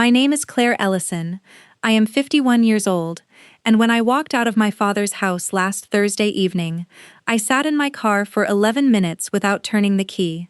My name is Claire Ellison. I am 51 years old, and when I walked out of my father's house last Thursday evening, I sat in my car for 11 minutes without turning the key.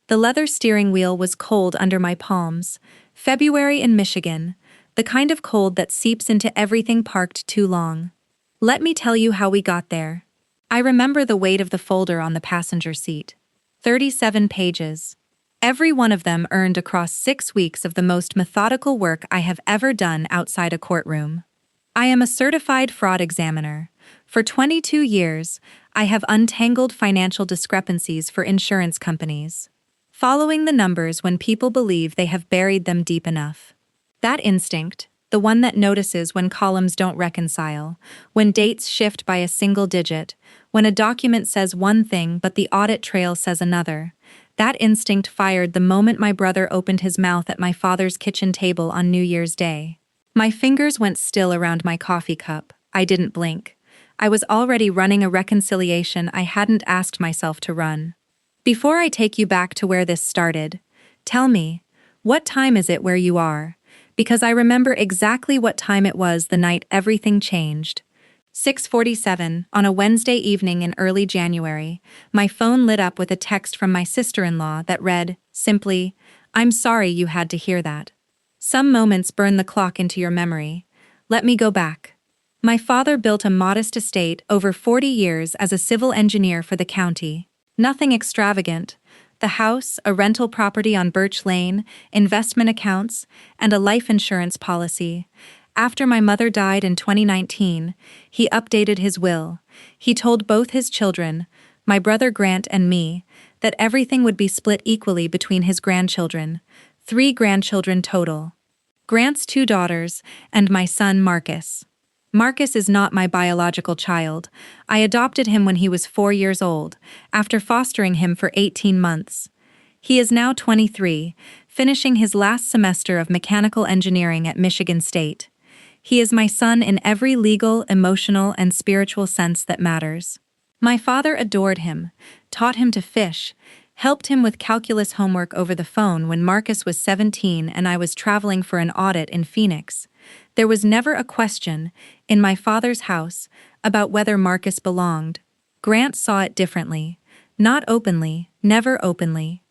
The leather steering wheel was cold under my palms. February in Michigan, the kind of cold that seeps into everything parked too long. Let me tell you how we got there. I remember the weight of the folder on the passenger seat. 37 pages. Every one of them earned across 6 weeks of the most methodical work I have ever done outside a courtroom. I am a certified fraud examiner. For 22 years, I have untangled financial discrepancies for insurance companies, following the numbers when people believe they have buried them deep enough. That instinct, the one that notices when columns don't reconcile, when dates shift by a single digit, when a document says one thing but the audit trail says another, that instinct fired the moment my brother opened his mouth at my father's kitchen table on New Year's Day. My fingers went still around my coffee cup. I didn't blink. I was already running a reconciliation I hadn't asked myself to run. Before I take you back to where this started, tell me, what time is it where you are? Because I remember exactly what time it was the night everything changed. 6:47 on a Wednesday evening in early January, my phone lit up with a text from my sister-in-law that read, simply, "I'm sorry you had to hear that." Some moments burn the clock into your memory. Let me go back. My father built a modest estate over 40 years as a civil engineer for the county. Nothing extravagant. The house, a rental property on Birch Lane, investment accounts, and a life insurance policy. After my mother died in 2019, he updated his will. He told both his children, my brother Grant and me, that everything would be split equally between his grandchildren, 3 grandchildren total. Grant's 2 daughters, and my son Marcus. Marcus is not my biological child. I adopted him when he was 4 years old, after fostering him for 18 months. He is now 23, finishing his last semester of mechanical engineering at Michigan State. He is my son in every legal, emotional, and spiritual sense that matters. My father adored him, taught him to fish, helped him with calculus homework over the phone when Marcus was 17 and I was traveling for an audit in Phoenix. There was never a question, in my father's house, about whether Marcus belonged. Grant saw it differently. Not openly, never openly.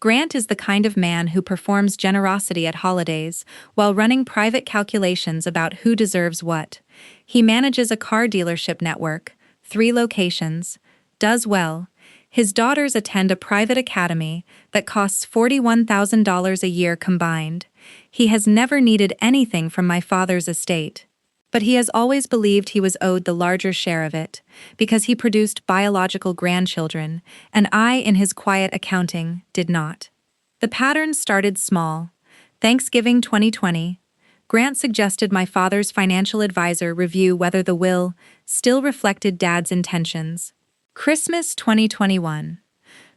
Grant is the kind of man who performs generosity at holidays while running private calculations about who deserves what. He manages a car dealership network, 3 locations, does well. His daughters attend a private academy that costs $41,000 a year combined. He has never needed anything from my father's estate. But he has always believed he was owed the larger share of it, because he produced biological grandchildren, and I, in his quiet accounting, did not. The pattern started small. Thanksgiving 2020, Grant suggested my father's financial advisor review whether the will still reflected Dad's intentions. Christmas 2021,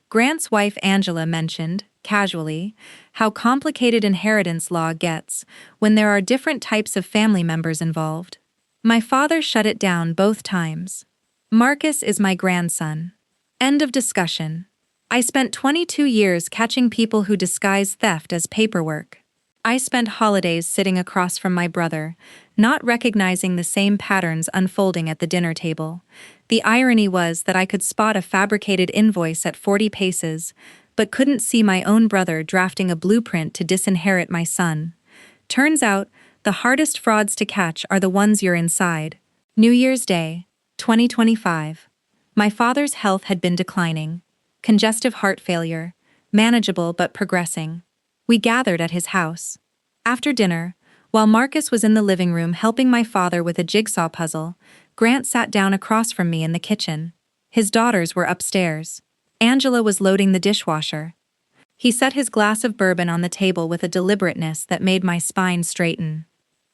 Grant's wife Angela mentioned, casually, how complicated inheritance law gets when there are different types of family members involved. My father shut it down both times. Marcus is my grandson. End of discussion. I spent 22 years catching people who disguise theft as paperwork. I spent holidays sitting across from my brother, not recognizing the same patterns unfolding at the dinner table. The irony was that I could spot a fabricated invoice at 40 paces, but couldn't see my own brother drafting a blueprint to disinherit my son. Turns out, the hardest frauds to catch are the ones you're inside. New Year's Day, 2025. My father's health had been declining. Congestive heart failure, manageable but progressing. We gathered at his house. After dinner, while Marcus was in the living room helping my father with a jigsaw puzzle, Grant sat down across from me in the kitchen. His daughters were upstairs. Angela was loading the dishwasher. He set his glass of bourbon on the table with a deliberateness that made my spine straighten.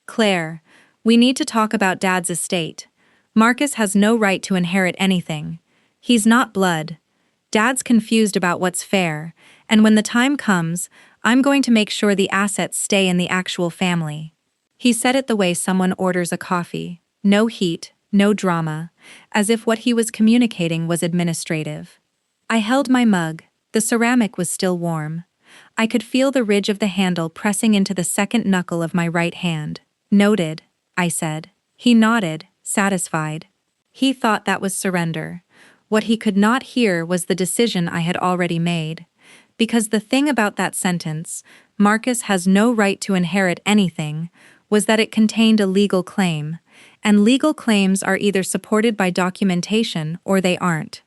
"Claire, we need to talk about Dad's estate. Marcus has no right to inherit anything. He's not blood. Dad's confused about what's fair, and when the time comes, I'm going to make sure the assets stay in the actual family." He said it the way someone orders a coffee. No heat, no drama, as if what he was communicating was administrative. I held my mug. The ceramic was still warm. I could feel the ridge of the handle pressing into the second knuckle of my right hand. "Noted," I said. He nodded, satisfied. He thought that was surrender. What he could not hear was the decision I had already made. Because the thing about that sentence, "Marcus has no right to inherit anything," was that it contained a legal claim, and legal claims are either supported by documentation or they aren't.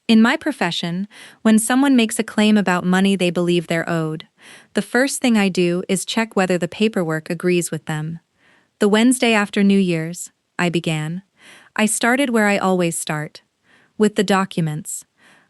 In my profession, when someone makes a claim about money they believe they're owed, the first thing I do is check whether the paperwork agrees with them. "The Wednesday after New Year's," I began. I started where I always start, with the documents.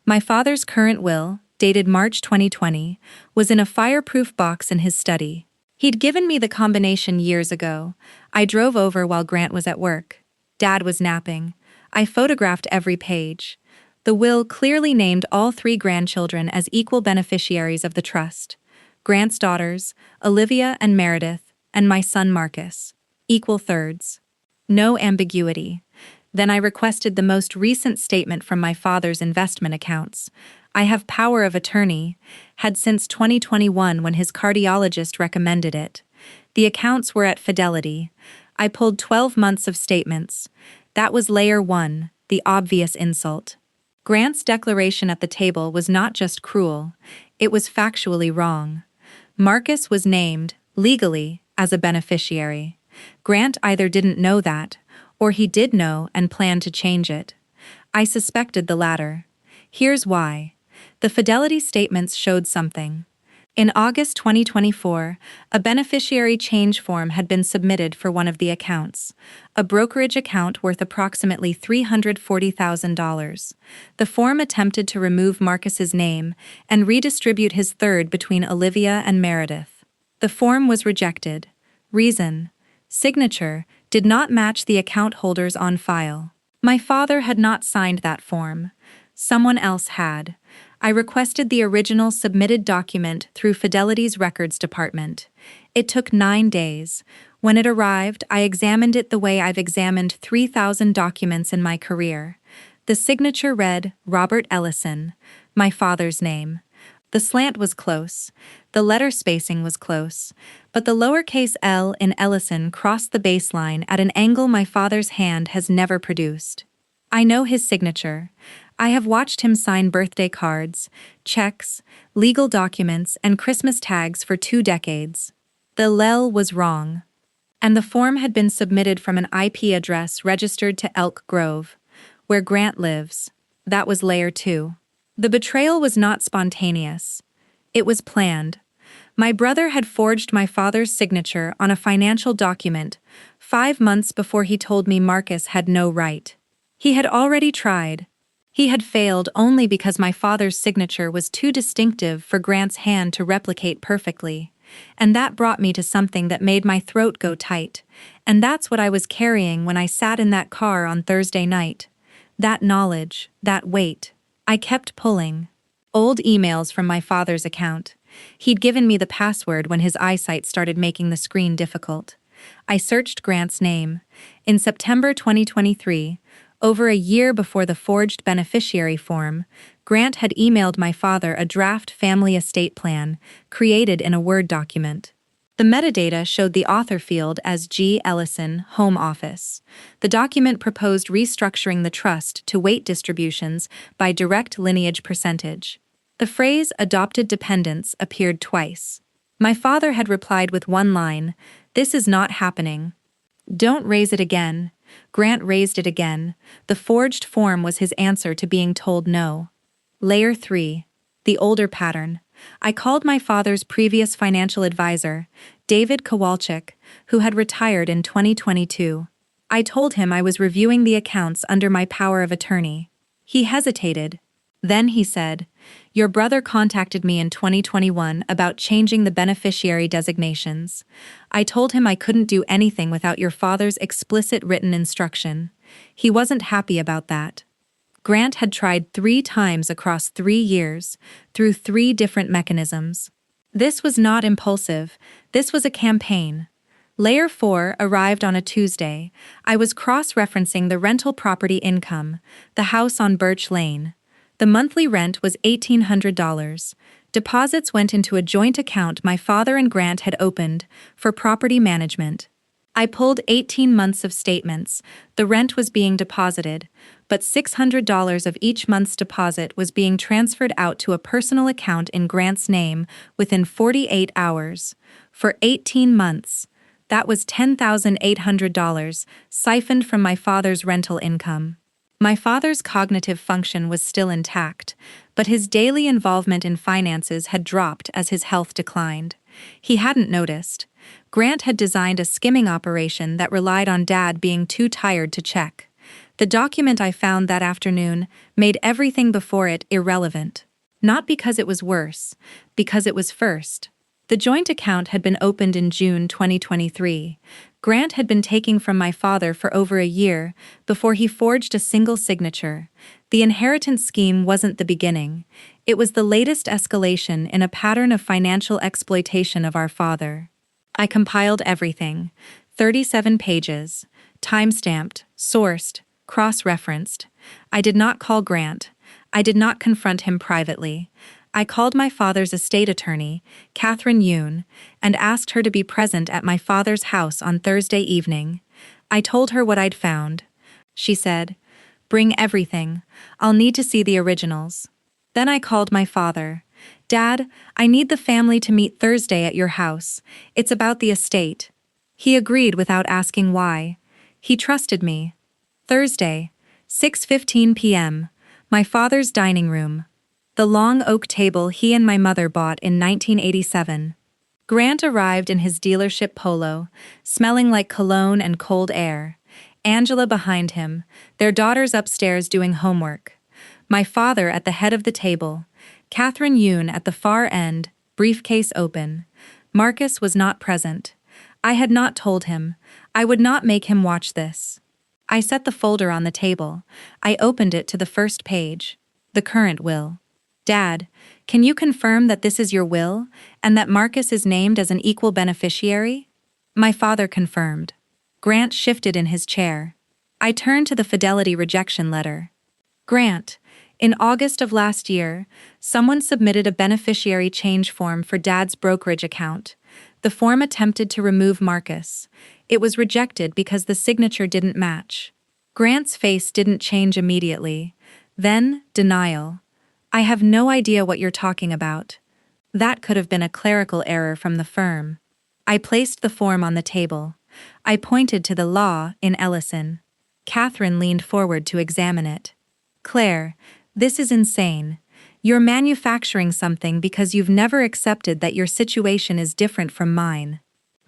My father's current will, dated March 2020, was in a fireproof box in his study. He'd given me the combination years ago. I drove over while Grant was at work. Dad was napping. I photographed every page. The will clearly named all 3 grandchildren as equal beneficiaries of the trust. Grant's daughters, Olivia and Meredith, and my son Marcus. Equal thirds. No ambiguity. Then I requested the most recent statement from my father's investment accounts. I have power of attorney, had since 2021 when his cardiologist recommended it. The accounts were at Fidelity. I pulled 12 months of statements. That was layer 1, the obvious insult. Grant's declaration at the table was not just cruel, it was factually wrong. Marcus was named, legally, as a beneficiary. Grant either didn't know that, or he did know and planned to change it. I suspected the latter. Here's why. The Fidelity statements showed something. In August 2024, a beneficiary change form had been submitted for one of the accounts, a brokerage account worth approximately $340,000. The form attempted to remove Marcus's name and redistribute his third between Olivia and Meredith. The form was rejected. Reason: signature did not match the account holders on file. My father had not signed that form. Someone else had. I requested the original submitted document through Fidelity's records department. It took 9 days. When it arrived, I examined it the way I've examined 3,000 documents in my career. The signature read, Robert Ellison, my father's name. The slant was close. The letter spacing was close. But the lowercase l in Ellison crossed the baseline at an angle my father's hand has never produced. I know his signature. I have watched him sign birthday cards, checks, legal documents, and Christmas tags for 2 decades. The lel was wrong. And the form had been submitted from an IP address registered to Elk Grove, where Grant lives. That was layer 2. The betrayal was not spontaneous. It was planned. My brother had forged my father's signature on a financial document 5 months before he told me Marcus had no right. He had already tried. He had failed only because my father's signature was too distinctive for Grant's hand to replicate perfectly. And that brought me to something that made my throat go tight. And that's what I was carrying when I sat in that car on Thursday night. That knowledge, that weight. I kept pulling. Old emails from my father's account. He'd given me the password when his eyesight started making the screen difficult. I searched Grant's name. In September 2023, over a year before the forged beneficiary form, Grant had emailed my father a draft family estate plan, created in a Word document. The metadata showed the author field as G. Ellison, Home Office. The document proposed restructuring the trust to weight distributions by direct lineage percentage. The phrase adopted dependents appeared twice. My father had replied with one line, "This is not happening." "Don't raise it again." Grant raised it again. The forged form was his answer to being told no. Layer 3. The older pattern. I called my father's previous financial advisor, David Kowalczyk, who had retired in 2022. I told him I was reviewing the accounts under my power of attorney. He hesitated. Then he said, "Your brother contacted me in 2021 about changing the beneficiary designations. I told him I couldn't do anything without your father's explicit written instruction. He wasn't happy about that." Grant had tried 3 times across 3 years, through 3 different mechanisms. This was not impulsive, this was a campaign. Layer 4 arrived on a Tuesday. I was cross-referencing the rental property income, the house on Birch Lane. The monthly rent was $1,800. Deposits went into a joint account my father and Grant had opened for property management. I pulled 18 months of statements. The rent was being deposited, but $600 of each month's deposit was being transferred out to a personal account in Grant's name within 48 hours. For 18 months, that was $10,800 siphoned from my father's rental income. My father's cognitive function was still intact, but his daily involvement in finances had dropped as his health declined. He hadn't noticed. Grant had designed a skimming operation that relied on Dad being too tired to check. The document I found that afternoon made everything before it irrelevant. Not because it was worse, because it was first. The joint account had been opened in June 2023. Grant had been taking from my father for over a year before he forged a single signature. The inheritance scheme wasn't the beginning. It was the latest escalation in a pattern of financial exploitation of our father. I compiled everything. 37 pages. Time-stamped, sourced, cross-referenced. I did not call Grant. I did not confront him privately. I called my father's estate attorney, Catherine Yoon, and asked her to be present at my father's house on Thursday evening. I told her what I'd found. She said, "Bring everything. I'll need to see the originals." Then I called my father. "Dad, I need the family to meet Thursday at your house. It's about the estate." He agreed without asking why. He trusted me. Thursday, 6:15 p.m., my father's dining room. The long oak table he and my mother bought in 1987. Grant arrived in his dealership Polo, smelling like cologne and cold air. Angela behind him, their daughters upstairs doing homework. My father at the head of the table. Catherine Yoon at the far end, briefcase open. Marcus was not present. I had not told him. I would not make him watch this. I set the folder on the table. I opened it to the first page. The current will. "Dad, can you confirm that this is your will, and that Marcus is named as an equal beneficiary?" My father confirmed. Grant shifted in his chair. I turned to the fidelity rejection letter. "Grant, in August of last year, someone submitted a beneficiary change form for Dad's brokerage account. The form attempted to remove Marcus. It was rejected because the signature didn't match." Grant's face didn't change immediately. Then, denial. "I have no idea what you're talking about. That could have been a clerical error from the firm." I placed the form on the table. I pointed to the law in Ellison. Catherine leaned forward to examine it. "Claire, this is insane. You're manufacturing something because you've never accepted that your situation is different from mine.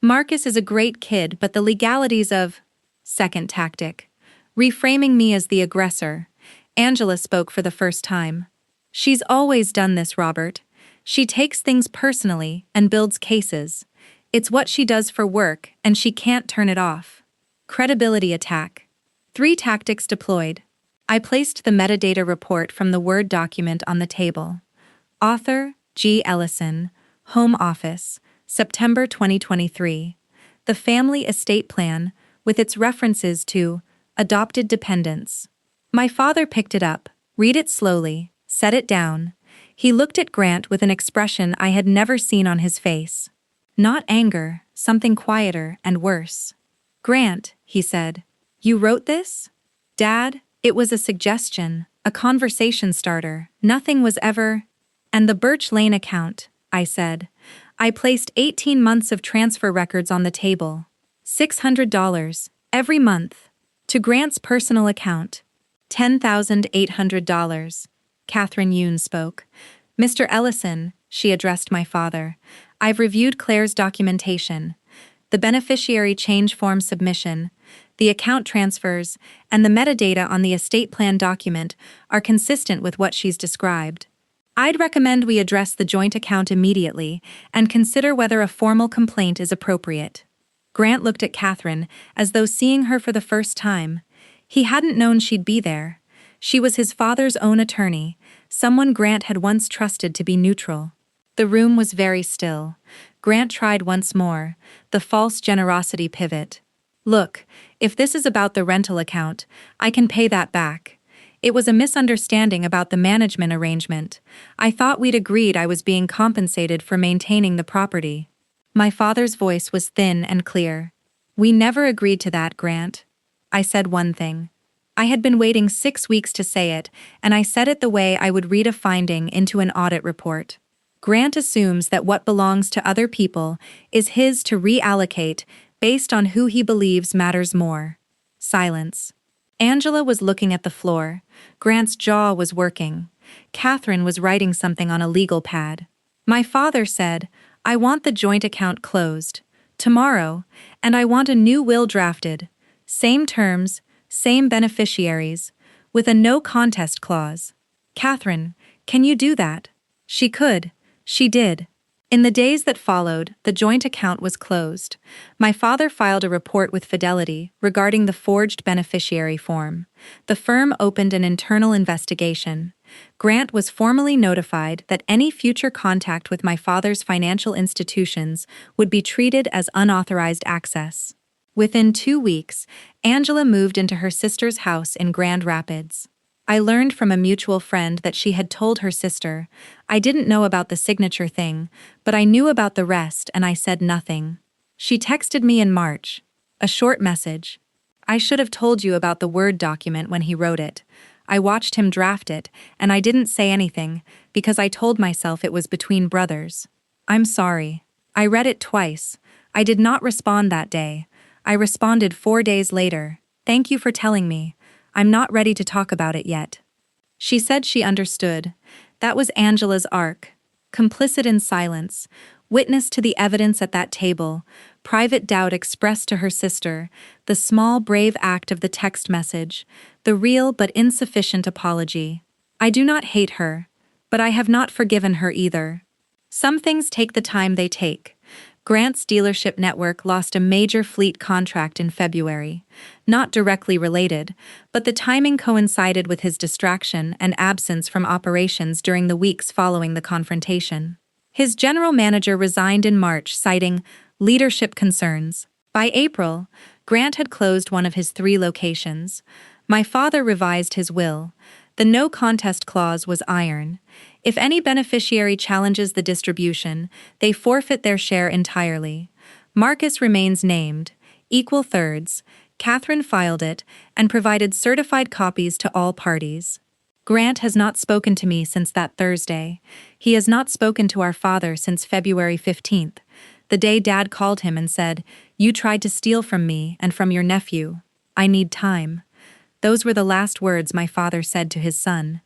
Marcus is a great kid, but the legalities of..." Second tactic. Reframing me as the aggressor. Angela spoke for the first time. "She's always done this, Robert. She takes things personally and builds cases. It's what she does for work, and she can't turn it off." Credibility attack. 3 tactics deployed. I placed the metadata report from the Word document on the table. Author, G. Ellison, Home Office, September 2023. The family estate plan, with its references to adopted dependents. My father picked it up, read it slowly, set it down. He looked at Grant with an expression I had never seen on his face. Not anger, something quieter and worse. "Grant," he said, "you wrote this?" "Dad, it was a suggestion, a conversation starter. Nothing was ever..." "And the Birch Lane account," I said. I placed 18 months of transfer records on the table. $600, every month. To Grant's personal account. $10,800. Catherine Yoon spoke. "Mr. Ellison," she addressed my father, "I've reviewed Claire's documentation. The beneficiary change form submission, the account transfers, and the metadata on the estate plan document are consistent with what she's described. I'd recommend we address the joint account immediately and consider whether a formal complaint is appropriate." Grant looked at Catherine as though seeing her for the first time. He hadn't known she'd be there. She was his father's own attorney, someone Grant had once trusted to be neutral. The room was very still. Grant tried once more, the false generosity pivot. "Look, if this is about the rental account, I can pay that back. It was a misunderstanding about the management arrangement. I thought we'd agreed I was being compensated for maintaining the property. My father's voice was thin and clear. We never agreed to that, Grant. I said one thing. I had been waiting 6 weeks to say it, and I said it the way I would read a finding into an audit report. Grant assumes that what belongs to other people is his to reallocate based on who he believes matters more. Silence. Angela was looking at the floor. Grant's jaw was working. Catherine was writing something on a legal pad. My father said, I want the joint account closed. Tomorrow, and I want a new will drafted. Same terms, same beneficiaries, with a no contest clause. Catherine, can you do that? She could. She did. In the days that followed, the joint account was closed. My father filed a report with Fidelity regarding the forged beneficiary form. The firm opened an internal investigation. Grant was formally notified that any future contact with my father's financial institutions would be treated as unauthorized access. Within 2 weeks, Angela moved into her sister's house in Grand Rapids. I learned from a mutual friend that she had told her sister. I didn't know about the signature thing, but I knew about the rest and I said nothing. She texted me in March. A short message. I should have told you about the Word document when he wrote it. I watched him draft it, and I didn't say anything, because I told myself it was between brothers. I'm sorry. I read it twice. I did not respond that day. I responded 4 days later. Thank you for telling me. I'm not ready to talk about it yet. She said she understood. That was Angela's arc. Complicit in silence, witness to the evidence at that table, private doubt expressed to her sister, the small brave act of the text message, the real but insufficient apology. I do not hate her, but I have not forgiven her either. Some things take the time they take. Grant's dealership network lost a major fleet contract in February. Not directly related, but the timing coincided with his distraction and absence from operations during the weeks following the confrontation. His general manager resigned in March, citing leadership concerns. By April, Grant had closed one of his 3 locations. My father revised his will. The no contest clause was iron. If any beneficiary challenges the distribution, they forfeit their share entirely. Marcus remains named, equal thirds. Catherine filed it and provided certified copies to all parties. Grant has not spoken to me since that Thursday. He has not spoken to our father since February 15th, the day Dad called him and said, "You tried to steal from me and from your nephew. I need time." Those were the last words my father said to his son.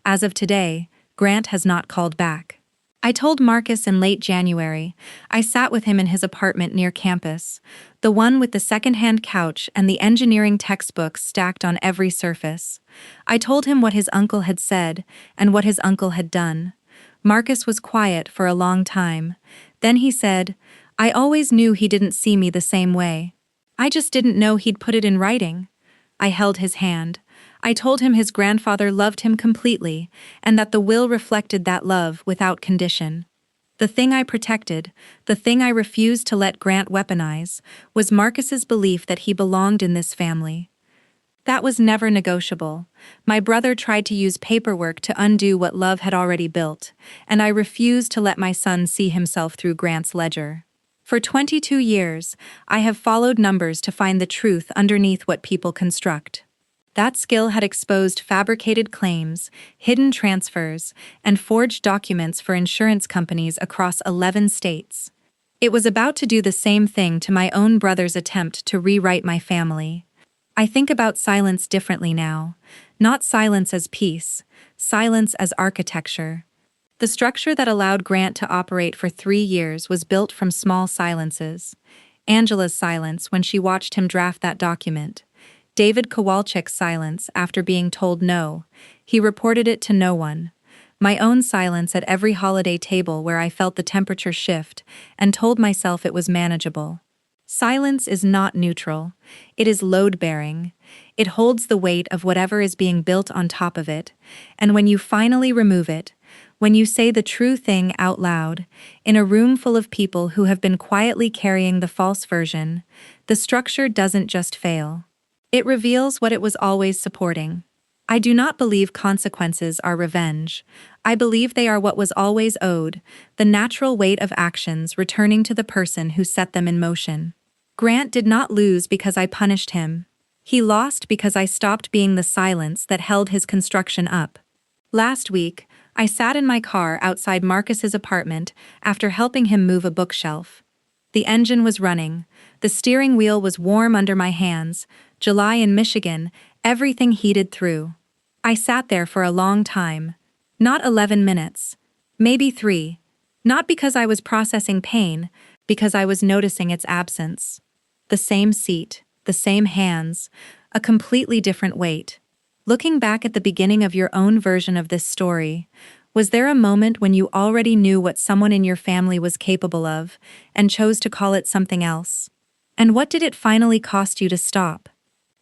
As of today, Grant has not called back. I told Marcus in late January. I sat with him in his apartment near campus, the one with the second-hand couch and the engineering textbooks stacked on every surface. I told him what his uncle had said and what his uncle had done. Marcus was quiet for a long time. Then he said, "I always knew he didn't see me the same way. I just didn't know he'd put it in writing." I held his hand. I told him his grandfather loved him completely, and that the will reflected that love without condition. The thing I protected, the thing I refused to let Grant weaponize, was Marcus's belief that he belonged in this family. That was never negotiable. My brother tried to use paperwork to undo what love had already built, and I refused to let my son see himself through Grant's ledger. For 22 years, I have followed numbers to find the truth underneath what people construct. That skill had exposed fabricated claims, hidden transfers, and forged documents for insurance companies across 11 states. It was about to do the same thing to my own brother's attempt to rewrite my family. I think about silence differently now. Not silence as peace, silence as architecture. The structure that allowed Grant to operate for 3 years was built from small silences. Angela's silence when she watched him draft that document. David Kowalczyk's silence after being told no. He reported it to no one. My own silence at every holiday table where I felt the temperature shift and told myself it was manageable. Silence is not neutral. It is load-bearing. It holds the weight of whatever is being built on top of it, and when you finally remove it, when you say the true thing out loud, in a room full of people who have been quietly carrying the false version, the structure doesn't just fail. It reveals what it was always supporting. I do not believe consequences are revenge. I believe they are what was always owed, the natural weight of actions returning to the person who set them in motion. Grant did not lose because I punished him. He lost because I stopped being the silence that held his construction up. Last week, I sat in my car outside Marcus's apartment after helping him move a bookshelf. The engine was running, the steering wheel was warm under my hands, July in Michigan, everything heated through. I sat there for a long time. Not 11 minutes. Maybe 3. Not because I was processing pain, because I was noticing its absence. The same seat, the same hands, a completely different weight. Looking back at the beginning of your own version of this story, was there a moment when you already knew what someone in your family was capable of and chose to call it something else? And what did it finally cost you to stop?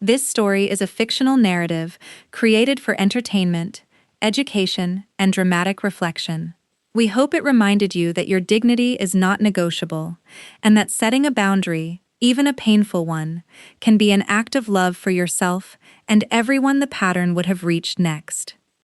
This story is a fictional narrative created for entertainment, education, and dramatic reflection. We hope it reminded you that your dignity is not negotiable, and that setting a boundary, even a painful one, can be an act of love for yourself and everyone the pattern would have reached next.